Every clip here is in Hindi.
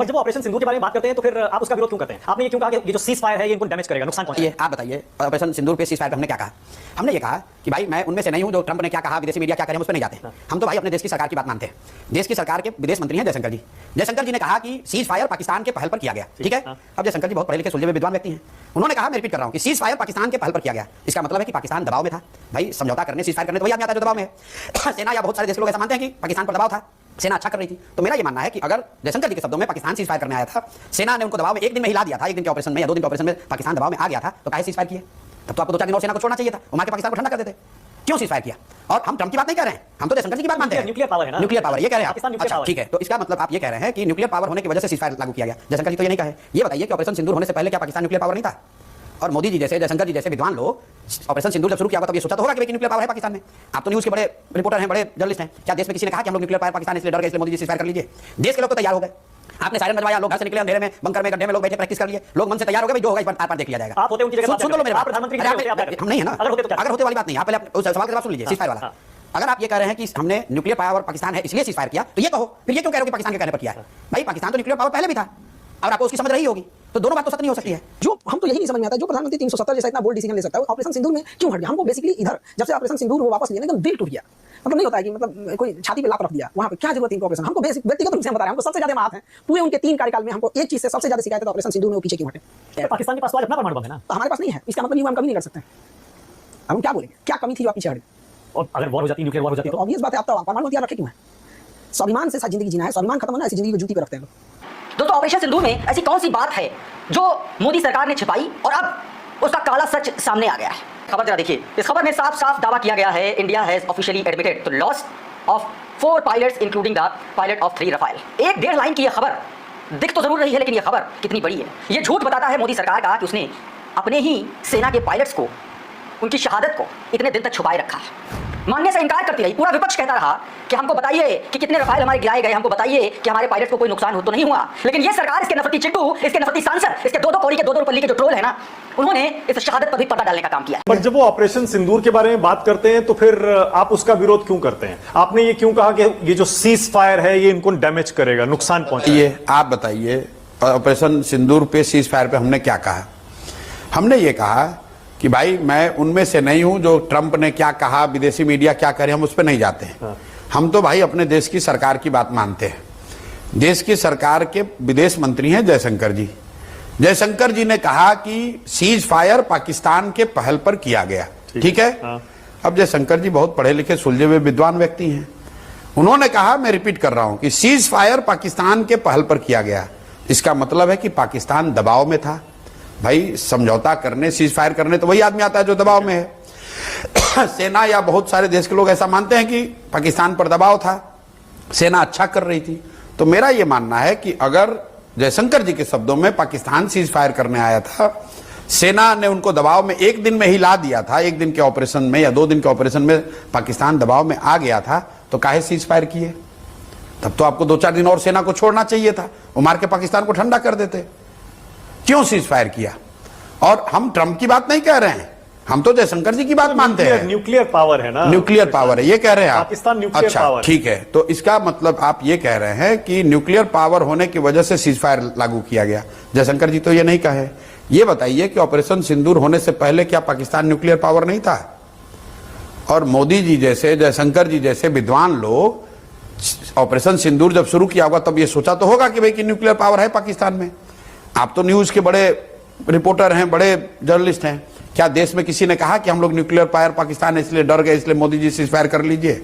करेंगे। जब वो ऑपरेशन सिंदूर के बारे में बात करते हैं तो फिर आप उसका विरोध क्यों करते हैं? आपने ये क्यों कहा कि ये जो सीज फायर है ये इनको डैमेज करेगा, नुकसान पहुंचाएगा? आप बताइए, ऑपरेशन सिंदूर पे सीज फायर पे हमने क्या कहा? हमने ये कहा कि भाई मैं उनमें से नहीं हूं जो ट्रंप ने क्या कहा, विदेशी मीडिया क्या करे, हम उस पर नहीं जाते। हम तो भाई अपने देश की सरकार की बात मानते हैं। देश की सरकार के विदेश मंत्री हैं जयशंकर जी। जयशंकर जी ने कहा कि सीज फायर पाकिस्तान के पहल पर किया गया, ठीक है। अब जयशंकर जी बहुत पढ़े लिखे सुलझे हुए विद्वान व्यक्ति हैं। उन्होंने कहा, मैं रिपीट कर रहा हूं कि सीज फायर पाकिस्तान के पहल पर किया गया। इसका मतलब है कि पाकिस्तान दबाव में था। भाई समझौता करने, सीज फायर करने तो वही आदमी आता है जो दबाव में है। सेना या बहुत सारे देश लोग ऐसा मानते हैं कि पाकिस्तान पर दबाव था, सेना अच्छा कर रही थी। तो मेरा ये मानना है कि अगर जयशंकर जी के शब्दों में पाकिस्तान सीज फायर करने आया था, सेना ने उनको दबाव में एक दिन में हिला दिया था, एक दिन के ऑपरेशन में या 2 दिन के ऑपरेशन में पाकिस्तान दबाव में आ गया था, तो काहे सीज फायर किए? तब तो आपको 2-4 दिन और सेना को छोड़ना चाहिए था, वहां के पाकिस्तान को ठंडा कर देते। क्यों सीज फायर किया? और हम ट्रंप की बात नहीं कर रहे हैं, हम तो जयशंकर जी की बात मानते हैं। न्यूक्लियर पावर है ना, न्यूक्लियर पावर ये कह रहे हैं पाकिस्तान आप। अच्छा ठीक है, तो इसका मतलब आप ये कह रहे हैं कि न्यूक्लियर पावर होने की वजह से सीज फायर लागू किया गया। जयशंकर जी तो ये नहीं कहे। ये बताइए कि ऑपरेशन सिंदूर होने से पहले क्या पाकिस्तान न्यूक्लियर पावर नहीं था? और मोदी जी जैसे, जयशंकर जी जैसे विद्वान लोग ऑपरेशन सिंदूर जब शुरू किया होगा तब ये सोचा तो होगा कि न्यूक्लियर पावर है पाकिस्तान में। आप तो न्यूज़ के बड़े रिपोर्टर हैं, बड़े जर्नलिस्ट हैं। क्या देश में किसी ने कहा कि हम लोग न्यूक्लियर पावर पाकिस्तान इसलिए डर गए, इसलिए मोदी जी सीज फायर कर लीजिए? देश के लोग तो तैयार हो गए। आपने सायरन बजवाया, लोग घर से निकले अंधेरे में, बंकर में, गड्ढे में लोग बैठे प्रैक्टिस कर लिए। लोग मन से तैयार हो गए, भाई जो होगा इस बार पार देख लिया जाएगा। आप होते उनकी जगह, सुन लो मेरे बात, प्रधानमंत्री हम नहीं है ना। अगर होते वाली बात नहीं, आप पहले उस सवाल का जवाब सुन लीजिए, सीज फायर वाला। अगर आप ये कह रहे हैं कि हमने न्यूक्लियर पावर पाकिस्तान है इसलिए सीज फायर किया, तो ये कहो, फिर ये क्यों कह रहे हो कि पाकिस्तान के कहने पर किया है? भाई पाकिस्तान तो न्यूक्लियर पावर पहले भी था और आपको उसकी समझ रही होगी, तो दोनों बात तो सत्य नहीं हो सकती है। जो हम तो यही नहीं समझ में आता, जो प्रधानमंत्री 370 जैसा इतना बोल्ड डिसीजन ले सकता है, ऑपरेशन सिंदूर में क्यों हट गया? हमको बेसिकली इधर जब से ऑपरेशन सिंदूर वो वापस लिया, एकदम दिल टूट गया। मतलब नहीं होता है कि मतलब कोई छाती पे लात रख दिया, वहां पे क्या जरूरत थी ऑपरेशन? हमको बेसिक व्यक्तिगत रूप से हम बता रहे हैं, हमको सबसे ज्यादा मात है पूरे उनके 3 कार्यकाल में। हमको एक चीज से सबसे ज्यादा शिकायत है ऑपरेशन सिंदूर में वो पीछे क्यों हटे? पाकिस्तान के पास तो आज अपना परमाणु बम है ना, तो हमारे पास नहीं है, इसका मतलब नहीं हम कभी नहीं कर सकते। अब हम क्या बोलेंगे, क्या कमी थी जो आप पीछे हटे? और अगर वॉर हो जाती, न्यूक्लियर वॉर हो जाती तो ऑब्वियस बात है, आप तो परमाणु हथियार रखे क्यों है? स्वाभिमान से जिंदगी जीना है, स्वाभिमान खत्म होना है, ऐसी जिंदगी को जूती पे रखते हैं। दोस्तों ऑपरेशन सिंदूर में ऐसी कौन सी बात है जो मोदी सरकार ने छिपाई और अब उसका काला सच सामने आ गया है? खबर जरा देखिए, इस खबर में साफ साफ दावा किया गया है, India has officially admitted the loss of 4 pilots including the pilot of 3 Rafale. 1-1.5 line की यह खबर दिख तो जरूर रही है, लेकिन यह खबर कितनी बड़ी है? यह झूठ बताता है मोदी सरकार का कि उसने अपने ही सेना के पायलट्स को, उनकी शहादत को इतने दिन तक छुपाए रखा है। मानने से इनकार करती रही, पूरा विपक्ष कहता रहा कि हमको बताइए कि कितने रफाल हमारे गिराए गए, हमको बताइए कि हमारे पायलट्स को कोई नुकसान हो तो नहीं हुआ। लेकिन ये सरकार, इसके नफरती चिट्टू, इसके नफरती सांसद, इसके 2-2 कौड़ी के 2-2 रुपये के जो ट्रोल है ना, उन्होंने इस शहादत पर भी पर्दा डालने का काम किया। पर जब वो ऑपरेशन सिंदूर के बारे में बात करते हैं तो फिर आप उसका विरोध क्यों करते हैं? आपने ये क्यों कहा कि ये जो सीज फायर है ये इनको डैमेज करेगा, नुकसान पहुंचाएगा? आप बताइए, ऑपरेशन सिंदूर पे सीज फायर पे हमने क्या कहा? हमने ये कहा कि भाई मैं उनमें से नहीं हूं जो ट्रंप ने क्या कहा, विदेशी मीडिया क्या करे, हम उस पर नहीं जाते हैं। हम तो भाई अपने देश की सरकार की बात मानते हैं। देश की सरकार के विदेश मंत्री हैं जयशंकर जी। जयशंकर जी ने कहा कि सीज फायर पाकिस्तान के पहल पर किया गया, ठीक है। अब जयशंकर जी बहुत पढ़े लिखे सुलझे हुए विद्वान व्यक्ति हैं। उन्होंने कहा, मैं रिपीट कर रहा हूं कि सीज फायर पाकिस्तान के पहल पर किया गया। इसका मतलब है कि पाकिस्तान दबाव में था। भाई समझौता करने, सीज फायर करने तो वही आदमी आता है जो दबाव में है। सेना या बहुत सारे देश के लोग ऐसा मानते हैं कि पाकिस्तान पर दबाव था, सेना अच्छा कर रही थी। तो मेरा यह मानना है कि अगर जयशंकर जी के शब्दों में पाकिस्तान सीज फायर करने आया था, सेना ने उनको दबाव में एक दिन में हिला दिया था, एक दिन के ऑपरेशन में या 2 दिन के ऑपरेशन में पाकिस्तान दबाव में आ गया था, तो काहे सीज फायर किए? तब तो आपको 2-4 दिन और सेना को छोड़ना चाहिए था, वो मार के पाकिस्तान को ठंडा कर देते। क्यों सीज फायर किया? और हम ट्रंप की बात नहीं कह रहे हैं, हम तो जयशंकर जी की बात मानते हैं। न्यूक्लियर पावर है ना, न्यूक्लियर पावर है ये कह रहे हैं आप? पाकिस्तान न्यूक्लियर अच्छा, पावर। ठीक है, तो इसका मतलब आप ये कह रहे हैं कि न्यूक्लियर पावर होने की वजह से सीज फायर लागू किया गया। जयशंकर जी तो ये नहीं कहे। ये बताइए कि ऑपरेशन सिंदूर होने से पहले क्या पाकिस्तान न्यूक्लियर पावर नहीं था? और मोदी जी जैसे, जयशंकर जी जैसे विद्वान लोग ऑपरेशन सिंदूर जब शुरू किया होगा तब ये सोचा तो होगा कि भाई कि न्यूक्लियर पावर है पाकिस्तान में। आप तो न्यूज के बड़े रिपोर्टर हैं, बड़े जर्नलिस्ट हैं। क्या देश में किसी ने कहा कि हम लोग न्यूक्लियर पावर पाकिस्तान है इसलिए डर गए, इसलिए मोदी जी सीज फायर कर लीजिए?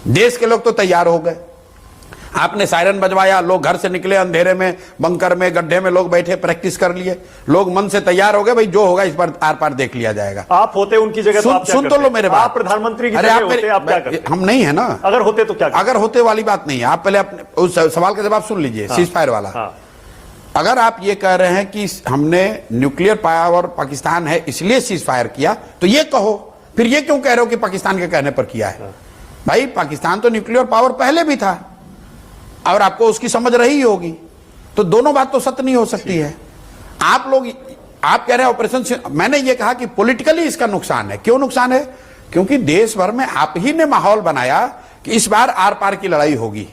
देश के लोग तो तैयार हो गए। आपने सायरन बजवाया, लोग घर से निकले अंधेरे में, बंकर में, गड्ढे में लोग बैठे प्रैक्टिस कर लिए। लोग मन से तैयार हो गए, भाई जो होगा इस बार आर पार देख लिया जाएगा। आप होते उनकी जगह तो आप क्या सुन तो लो मेरे बात। आप प्रधानमंत्री की जगह होते आप क्या करते? हम नहीं है ना। अगर होते तो क्या करते? अगर होते वाली बात नहीं है, आप पहले अपने उस सवाल का जवाब सुन लीजिए। सीज फायर वाला, अगर आप ये कह रहे हैं कि हमने न्यूक्लियर पावर पाकिस्तान है इसलिए सीज फायर किया, तो ये कहो, फिर ये क्यों कह रहे हो कि पाकिस्तान के कहने पर किया है? भाई पाकिस्तान तो न्यूक्लियर पावर पहले भी था और आपको उसकी समझ रही होगी, तो दोनों बात तो सत्य नहीं हो सकती है। आप लोग, आप कह रहे हैं ऑपरेशन, मैंने ये कहा कि पॉलिटिकली इसका नुकसान है। क्यों नुकसान है? क्योंकि देश भर में आप ही ने माहौल बनाया कि इस बार आर पार की लड़ाई होगी।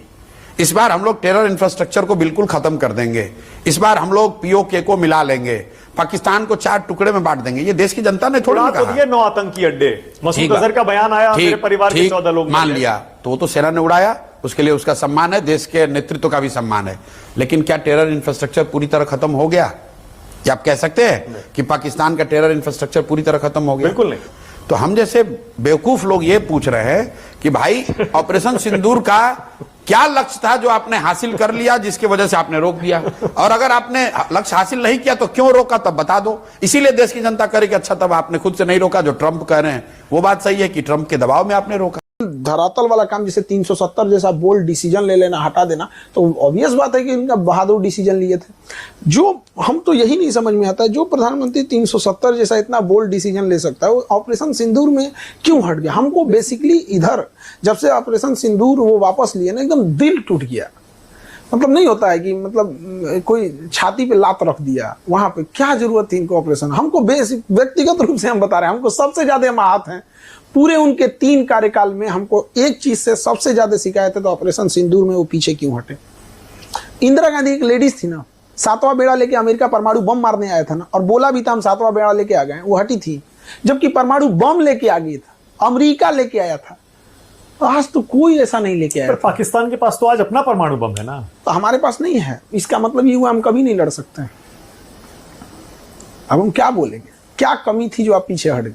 इस बार हम लोग टेरर इंफ्रास्ट्रक्चर को बिल्कुल खत्म कर देंगे, इस बार हम लोग पीओके को मिला लेंगे, पाकिस्तान को 4 टुकड़े में बांट देंगे। ये देश की जनता ने थोड़ी तो कहा। दिए 9 आतंकी अड्डे, मसूद अजहर का बयान आया, मेरे परिवार के 14 लोग मान लिया, तो सेना ने उड़ाया, उसके लिए उसका सम्मान है, देश के नेतृत्व का भी सम्मान है। लेकिन क्या टेरर इंफ्रास्ट्रक्चर पूरी तरह खत्म हो गया? क्या आप कह सकते हैं कि पाकिस्तान का टेरर इंफ्रास्ट्रक्चर पूरी तरह खत्म हो गया? बिल्कुल नहीं। तो हम जैसे बेवकूफ लोग ये पूछ रहे हैं कि भाई ऑपरेशन सिंदूर का क्या लक्ष्य था जो आपने हासिल कर लिया, जिसकी वजह से आपने रोक दिया? और अगर आपने लक्ष्य हासिल नहीं किया तो क्यों रोका, तब बता दो। इसीलिए देश की जनता करे कि अच्छा तब आपने खुद से नहीं रोका, जो ट्रंप कह रहे हैं वो बात सही है कि ट्रंप के दबाव में आपने रोका। धरातल वाला काम जैसे 370 जैसा बोल्ड डिसीजन ले लेना, हटा देना, तो ऑब्वियस बात है कि इनका बहादुर डिसीजन लिए थे। जो हम तो यही नहीं समझ में आता है, जो प्रधानमंत्री 370 जैसा इतना बोल्ड डिसीजन ले सकता है, वो ऑपरेशन सिंदूर में क्यों हट गया? हमको बेसिकली इधर जब से ऑपरेशन सिंदूर वो वापस लिए ना, एकदम दिल टूट गया। मतलब नहीं होता है कि मतलब कोई छाती पे लात रख दिया, वहां पे क्या जरूरत थी इनको ऑपरेशन? हमको बेसिक व्यक्तिगत रूप से हम बता रहे हैं, हमको सबसे ज्यादा आहत हैं पूरे उनके 3 कार्यकाल में। हमको एक चीज से सबसे ज्यादा शिकायत है, तो ऑपरेशन सिंदूर में वो पीछे क्यों हटे? इंदिरा गांधी एक लेडीज थी ना, 7वां बेड़ा लेके अमेरिका परमाणु बम मारने आया था ना, और बोला भी था हम 7वां बेड़ा लेके आ गए, वो हटी थी। जबकि परमाणु बम लेके आ गई था, अमेरिका लेके आया था, आज तो कोई ऐसा नहीं लेके आया। पाकिस्तान के पास तो आज अपना परमाणु बम है ना, तो हमारे पास नहीं है, इसका मतलब ये हुआ हम कभी नहीं लड़ सकते हैं। अब हम क्या बोलेंगे? क्या कमी थी जो आप पीछे हट गए?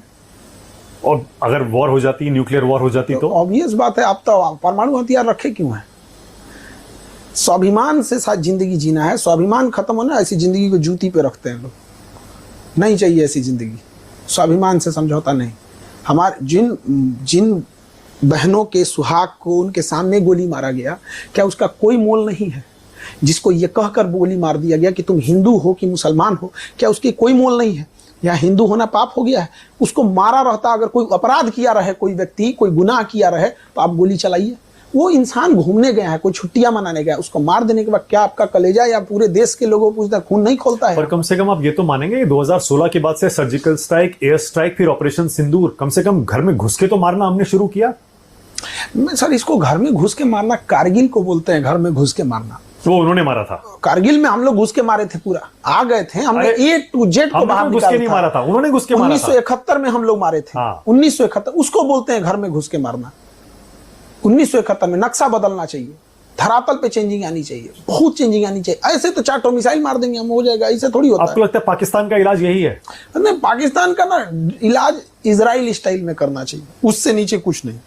और अगर वॉर हो जाती, न्यूक्लियर वॉर हो जाती तो ऑब्वियस बात है, आप तो परमाणु हथियार रखे क्यों है? स्वाभिमान से साथ जिंदगी जीना है, स्वाभिमान खत्म होना, ऐसी जिंदगी को जूती पे रखते हैं लोग। नहीं चाहिए ऐसी जिंदगी, स्वाभिमान से समझौता नहीं। हमारे जिन बहनों के सुहाग को उनके सामने गोली मारा गया, क्या उसका कोई मोल नहीं है? जिसको ये कहकर गोली मार दिया गया कि तुम हिंदू हो कि मुसलमान हो, क्या उसकी कोई मोल नहीं है? या हिंदू होना पाप हो गया है? उसको मारा रहता, अगर कोई अपराध किया रहे, कोई व्यक्ति कोई गुनाह किया रहे, तो आप गोली चलाइए। वो इंसान घूमने गया है, कोई छुट्टियां मनाने गया, उसको मार देने के बाद क्या आपका कलेजा या पूरे देश के लोगों को पूछता खून नहीं खोलता है? पर कम से कम आप ये तो मानेंगे 2016 के बाद से सर्जिकल स्ट्राइक, एयर स्ट्राइक, फिर ऑपरेशन सिंदूर, कम से कम घर में घुस के तो मारना हमने शुरू किया। सर, इसको घर में घुस के मारना कारगिल को बोलते हैं, घर में घुस के मारना। वो उन्होंने मारा था कारगिल में, हम लोग घुस के मारे थे, पूरा आ गए थे, हमने A to Z को बाहर घुस के नहीं मारा था, उन्होंने घुस के मारा था। 1971 में हम लोग मारे थे। 1971 उसको बोलते हैं घर में घुस के मारना। 1971 में नक्शा बदलना चाहिए, धरातल पे चेंजिंग आनी चाहिए, बहुत चेंजिंग आनी चाहिए। ऐसे तो 4 मिसाइल मार देंगे हम, हो जाएगा, ऐसे थोड़ी होता है। आपको लगता है पाकिस्तान का इलाज यही है? नहीं, पाकिस्तान का ना इलाज इजराइल स्टाइल में करना चाहिए, उससे नीचे कुछ नहीं।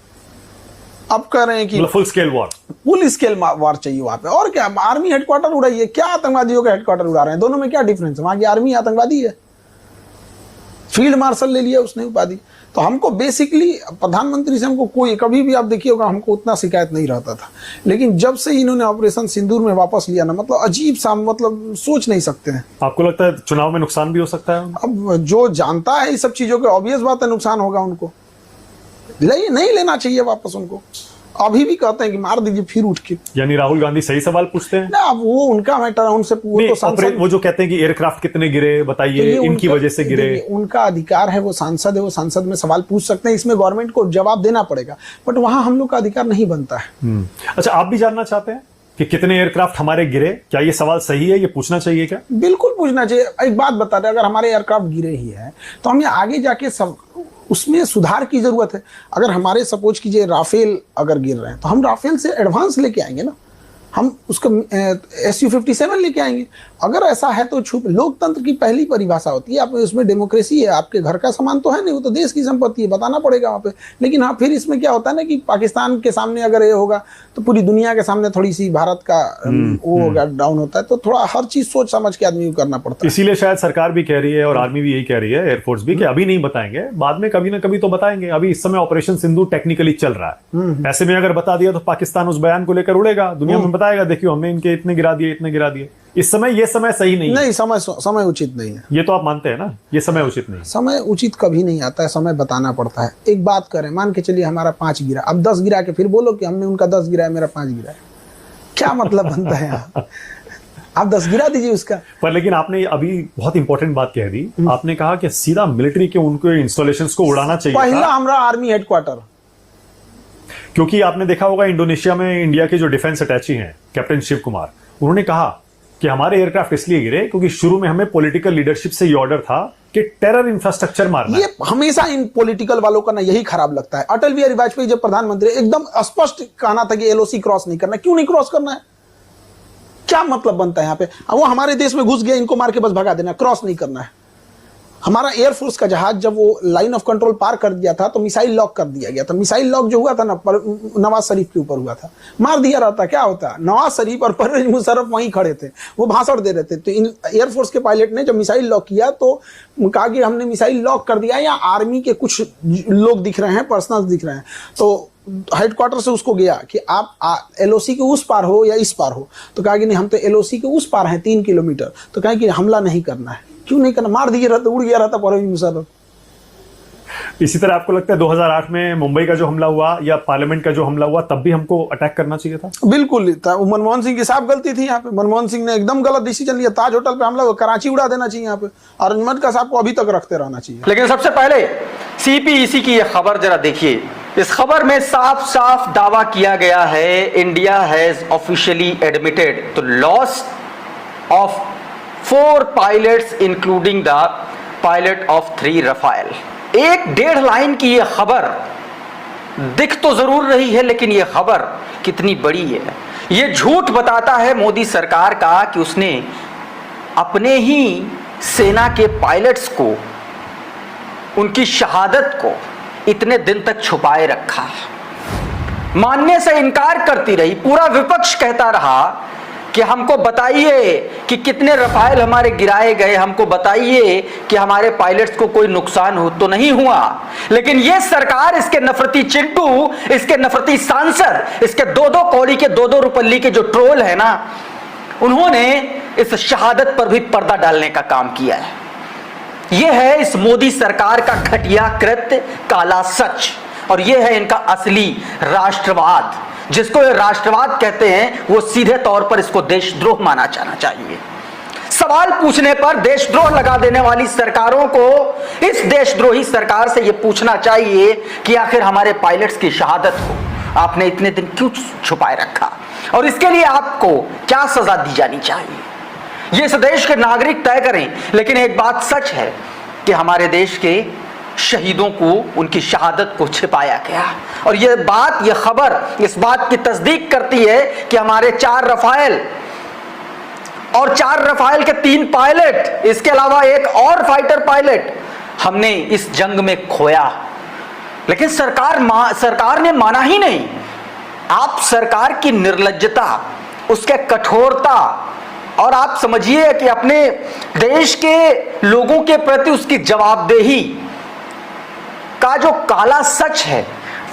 अब कह रहे हैं कि full scale war, full scale war चाहिए वहां पे। और क्या, आर्मी हेडक्वार्टर उड़ाइए, क्या आतंकवादियों का हेडक्वार्टर उड़ा रहे हैं? दोनों में क्या डिफरेंस है? वहां की आर्मी आतंकवादी है, फील्ड मार्शल ले लिया उसने उपाधि। तो हमको बेसिकली प्रधानमंत्री से हमको कोई, कभी भी आप देखिए होगा, हमको उतना शिकायत नहीं रहता था। लेकिन जब से इन्होंने ऑपरेशन सिंदूर में वापस लिया ना, मतलब अजीब सा, मतलब सोच नहीं सकते हैं। आपको लगता है चुनाव में नुकसान भी हो सकता है? अब जो जानता है इस सब चीजों के, ऑब्वियस बात है नुकसान होगा उनको। नहीं लेना चाहिए वापस उनको। अभी भी कहते हैं कि मार दीजिए फिर उठ के। यानी राहुल गांधी सही सवाल पूछते हैं ना, अब वो उनका मैटर है, उनसे वो जो कहते हैं कि एयरक्राफ्ट कितने गिरे बताइए, तो इनकी वजह से गिरे। उनका अधिकार है, वो सांसद है, वो सांसद में सवाल पूछ सकते हैं, इसमें गवर्नमेंट को जवाब देना पड़ेगा, बट वहां हम लोग का अधिकार नहीं बनता है। अच्छा, आप भी जानना चाहते हैं कि कितने एयरक्राफ्ट हमारे गिरे? क्या ये सवाल सही है? ये पूछना चाहिए क्या? बिल्कुल पूछना चाहिए। एक बात बता दें, अगर हमारे एयरक्राफ्ट गिरे ही है तो हमें आगे जाके सब उसमें सुधार की जरूरत है। अगर हमारे सपोज कीजिए राफेल अगर गिर रहे हैं, तो हम राफेल से एडवांस लेके आएंगे ना, हम उसको Su-57 लेके आएंगे। अगर ऐसा है तो छुप, लोकतंत्र की पहली परिभाषा होती है, आप उसमें डेमोक्रेसी है, आपके घर का सामान तो है नहीं, वो तो देश की संपत्ति है, बताना पड़ेगा वहाँ पे। लेकिन हाँ, फिर इसमें क्या होता है ना कि पाकिस्तान के सामने अगर ये होगा तो पूरी दुनिया के सामने थोड़ी सी भारत का वो डाउन होता है। तो थोड़ा हर चीज सोच समझ के आदमी को करना पड़ता है। इसीलिए शायद सरकार भी कह रही है और आर्मी भी यही कह रही है, एयरफोर्स भी, कि अभी नहीं बताएंगे, बाद में कभी ना कभी तो बताएंगे। अभी इस समय ऑपरेशन सिंदूर टेक्निकली चल रहा है, ऐसे में अगर बता दिया तो पाकिस्तान उस बयान को लेकर उड़ेगा, दुनिया में बताएगा देखियो हमने इनके इतने गिरा दिए, इतने गिरा दिए। इस समय ये समय सही नहीं है। नहीं, समय उचित नहीं है। ये तो आप मानते हैं ना, ये समय उचित नहीं। समय उचित कभी नहीं आता है, समय बताना पड़ता है। एक बात करें, मान के चलिए हमारा 5 गिरा, अब 10 गिरा के फिर बोलो कि हमने उनका 10 गिरा है, मेरा 5 गिरा है, क्या मतलब बनता है? आप 10 गिरा दीजिए उसका। पर लेकिन आपने अभी बहुत इंपॉर्टेंट बात कह दी, आपने कहा कि सीधा मिलिट्री के उनके इंस्टॉलेशंस को उड़ाना चाहिए। पहला हमारा आर्मी हेडक्वार्टर, क्योंकि आपने देखा होगा इंडोनेशिया में इंडिया के जो डिफेंस अटैची हैं कैप्टन शिव कुमार, उन्होंने कहा कि हमारे एयरक्राफ्ट इसलिए गिरे क्योंकि शुरू में हमें पॉलिटिकल लीडरशिप से ये ऑर्डर था कि टेरर इंफ्रास्ट्रक्चर मारना ये हमेशा इन पॉलिटिकल वालों का ना यही खराब लगता है। अटल बिहारी वाजपेयी जब प्रधानमंत्री एकदम स्पष्ट कहना था कि एलओसी क्रॉस नहीं करना। क्यों नहीं क्रॉस करना है? क्या मतलब बनता है यहाँ पे? वो हमारे देश में घुस गए, इनको मार के बस भगा देना, क्रॉस नहीं करना है। हमारा एयरफोर्स का जहाज जब वो लाइन ऑफ कंट्रोल पार कर दिया था तो मिसाइल लॉक कर दिया गया था। मिसाइल लॉक जो हुआ था ना नवाज शरीफ के ऊपर हुआ था, मार दिया रहता क्या होता? नवाज शरीफ और परवेज मुशर्रफ वहीं खड़े थे, वो भाषण दे रहे थे। तो इन एयरफोर्स के पायलट ने जब मिसाइल लॉक किया तो कहा कि हमने मिसाइल लॉक कर दिया, या आर्मी के कुछ लोग दिख रहे हैं, पर्सनल दिख रहे हैं, तो हेडक्वार्टर से उसको गया कि आप एलओसी के उस पार हो या इस पार हो, तो कहा कि नहीं हम तो एलओसी के उस पार हैं 3 किलोमीटर। तो कहा कि हमला नहीं करना है। क्यों नहीं करना? मार दिए रहता, उड़ गया रहता परवेज मुशर्रफ। इसी तरह आपको लगता है 2008 में मुंबई का जो हमला हुआ या पार्लियामेंट का जो हमला हुआ तब भी हमको अटैक करना चाहिए था? बिल्कुल था। मनमोहन सिंह की साफ गलती थी यहाँ पे। मनमोहन सिंह ने एकदम गलत डिसीजन लिया। ताज होटल पे हमला, कराची उड़ा देना चाहिए यहाँ पे, और अरजमत का साहब को अभी तक रखते रहना चाहिए। लेकिन सबसे पहले सीपीईसी की यह खबर जरा देखिए। इस खबर में साफ साफ दावा किया गया है, India has officially admitted the loss of 4 pilots including the pilot of 3 Rafale. 1-1.5 line की यह खबर दिख तो जरूर रही है, लेकिन यह खबर कितनी बड़ी है। यह झूठ बताता है मोदी सरकार का कि उसने अपने ही सेना के पायलट्स को, उनकी शहादत को इतने दिन तक छुपाए रखा, मानने से इनकार करती रही। पूरा विपक्ष कहता रहा कि हमको बताइए कि कितने रफाल हमारे गिराए गए, हमको बताइए कि हमारे पायलट्स को कोई नुकसान हो तो नहीं हुआ। लेकिन यह सरकार, इसके नफरती चिंटू, इसके नफरती सांसद, इसके 2-2 कौड़ी के 2-2 रुपल्ली के जो ट्रोल है ना, उन्होंने इस शहादत पर भी पर्दा डालने का काम किया है। यह है इस मोदी सरकार का घटिया कृत्य, काला सच, और यह है इनका असली राष्ट्रवाद। जिसको ये राष्ट्रवाद कहते हैं वो सीधे तौर पर इसको देशद्रोह माना जाना चाहिए। सवाल पूछने पर देशद्रोह लगा देने वाली सरकारों को इस देशद्रोही सरकार से यह पूछना चाहिए कि आखिर हमारे पायलट्स की शहादत को आपने इतने दिन क्यों छुपाए रखा, और इसके लिए आपको क्या सजा दी जानी चाहिए, ये इस देश के नागरिक तय करें। लेकिन एक बात सच है कि हमारे देश के शहीदों को, उनकी शहादत को छिपाया गया, और यह बात, यह खबर इस बात की तस्दीक करती है कि हमारे 4 रफाल और 4 रफाल के 3 पायलट, इसके अलावा एक और फाइटर पायलट हमने इस जंग में खोया। लेकिन सरकार ने माना ही नहीं। आप सरकार की निर्लज्जता, उसके कठोरता, और आप समझिए कि अपने देश के लोगों के प्रति उसकी जवाबदेही का जो काला सच है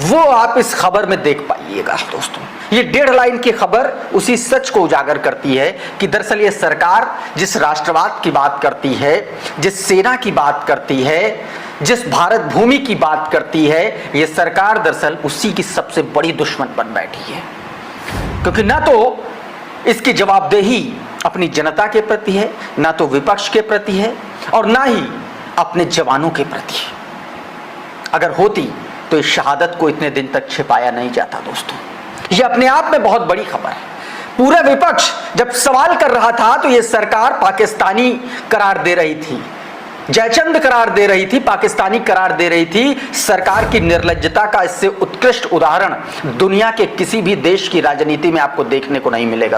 वो आप इस खबर में देख पाइएगा दोस्तों। ये 1.5 लाइन की खबर उसी सच को उजागर करती है कि दरअसल ये सरकार जिस राष्ट्रवाद की बात करती है, जिस सेना की बात करती है, जिस भारत भूमि की बात करती है, ये सरकार दरअसल उसी की सबसे बड़ी दुश्मन बन बैठी है। क्योंकि ना तो इसकी जवाबदेही अपनी जनता के प्रति है, ना तो विपक्ष के प्रति है, और ना ही अपने जवानों के प्रति। अगर होती तो इस शहादत को इतने दिन तक छिपाया नहीं जाता दोस्तों। यह अपने आप में बहुत बड़ी खबर है। पूरा विपक्ष जब सवाल कर रहा था तो यह सरकार पाकिस्तानी करार दे रही थी, जयचंद करार दे रही थी, पाकिस्तानी करार दे रही थी। सरकार की निर्लज्जता का इससे उत्कृष्ट उदाहरण दुनिया के किसी भी देश की राजनीति में आपको देखने को नहीं मिलेगा।